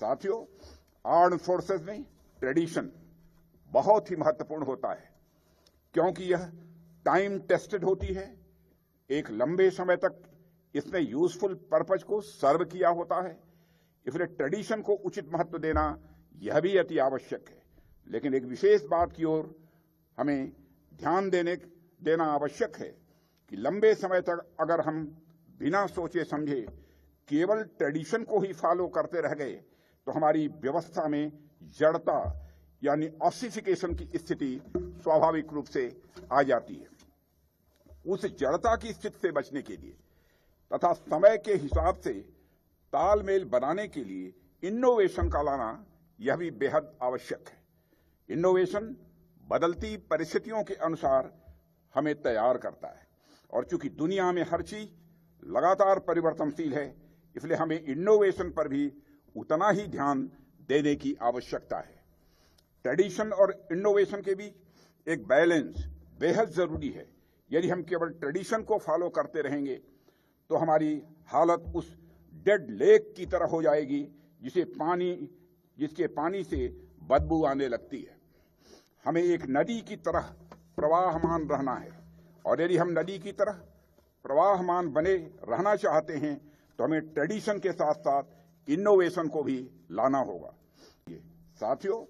साथियों, armed forces में tradition बहुत ही महत्वपूर्ण होता है क्योंकि यह टाइम टेस्टेड होती है। एक लंबे समय तक इसने यूजफुल पर्पज को सर्व किया होता है, इसलिए ट्रेडिशन को उचित महत्व देना यह भी अति आवश्यक है। लेकिन एक विशेष बात की ओर हमें ध्यान देना आवश्यक है कि लंबे समय तक अगर हम बिना सोचे समझे केवल ट्रेडिशन को ही फॉलो करते रह गए तो हमारी व्यवस्था में जड़ता यानी ऑसिफिकेशन की स्थिति स्वाभाविक रूप से आ जाती है। उस जड़ता की स्थिति से बचने के लिए तथा समय के हिसाब से तालमेल बनाने के लिए इनोवेशन का लाना यह भी बेहद आवश्यक है। इनोवेशन बदलती परिस्थितियों के अनुसार हमें तैयार करता है और चूंकि दुनिया में हर चीज लगातार परिवर्तनशील है, इसलिए हमें इनोवेशन पर भी उतना ही ध्यान देने की आवश्यकता है। ट्रेडिशन और इनोवेशन के बीच एक बैलेंस बेहद जरूरी है। यदि हम केवल ट्रेडिशन को फॉलो करते रहेंगे तो हमारी हालत उस डेड लेक की तरह हो जाएगी जिसके पानी से बदबू आने लगती है। हमें एक नदी की तरह प्रवाहमान रहना है और यदि हम नदी की तरह प्रवाहमान बने रहना चाहते हैं तो हमें ट्रेडिशन के साथ साथ इनोवेशन को भी लाना होगा। साथियों,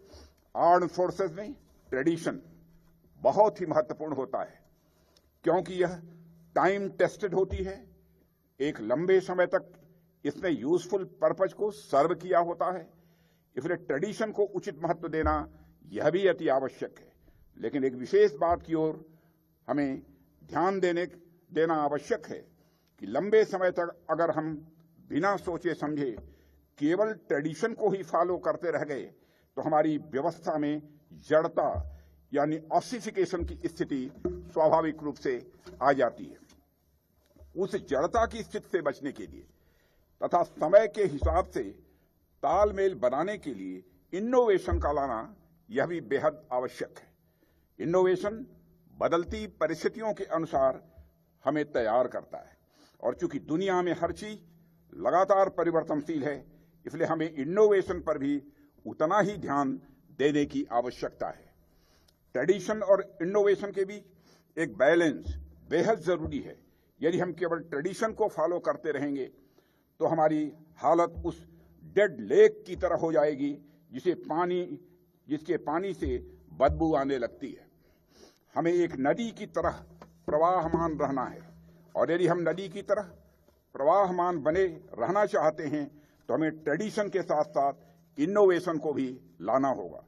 आर्म्ड फोर्सेस में ट्रेडिशन बहुत ही महत्वपूर्ण होता है क्योंकि यह टाइम टेस्टेड होती है। एक लंबे समय तक इसने यूजफुल पर्पज को सर्व किया होता है, इसलिए ट्रेडिशन को उचित महत्व देना यह भी अति आवश्यक है। लेकिन एक विशेष बात की ओर हमें ध्यान देना आवश्यक है कि लंबे समय तक अगर हम बिना सोचे समझे केवल ट्रेडिशन को ही फॉलो करते रह गए तो हमारी व्यवस्था में जड़ता यानी ऑसिफिकेशन की स्थिति स्वाभाविक रूप से आ जाती है। उस जड़ता की स्थिति से बचने के लिए तथा समय के हिसाब से तालमेल बनाने के लिए इनोवेशन का लाना यह भी बेहद आवश्यक है। इनोवेशन बदलती परिस्थितियों के अनुसार हमें तैयार करता है और चूंकि दुनिया में हर चीज लगातार परिवर्तनशील है, इसलिए हमें इनोवेशन पर भी उतना ही ध्यान देने की आवश्यकता है। ट्रेडिशन और इनोवेशन के बीच एक बैलेंस बेहद जरूरी है। यदि हम केवल ट्रेडिशन को फॉलो करते रहेंगे तो हमारी हालत उस डेड लेक की तरह हो जाएगी जिसके पानी से बदबू आने लगती है। हमें एक नदी की तरह प्रवाहमान रहना है और यदि हम नदी की तरह प्रवाहमान बने रहना चाहते हैं तो हमें ट्रेडिशन के साथ साथ इनोवेशन को भी लाना होगा।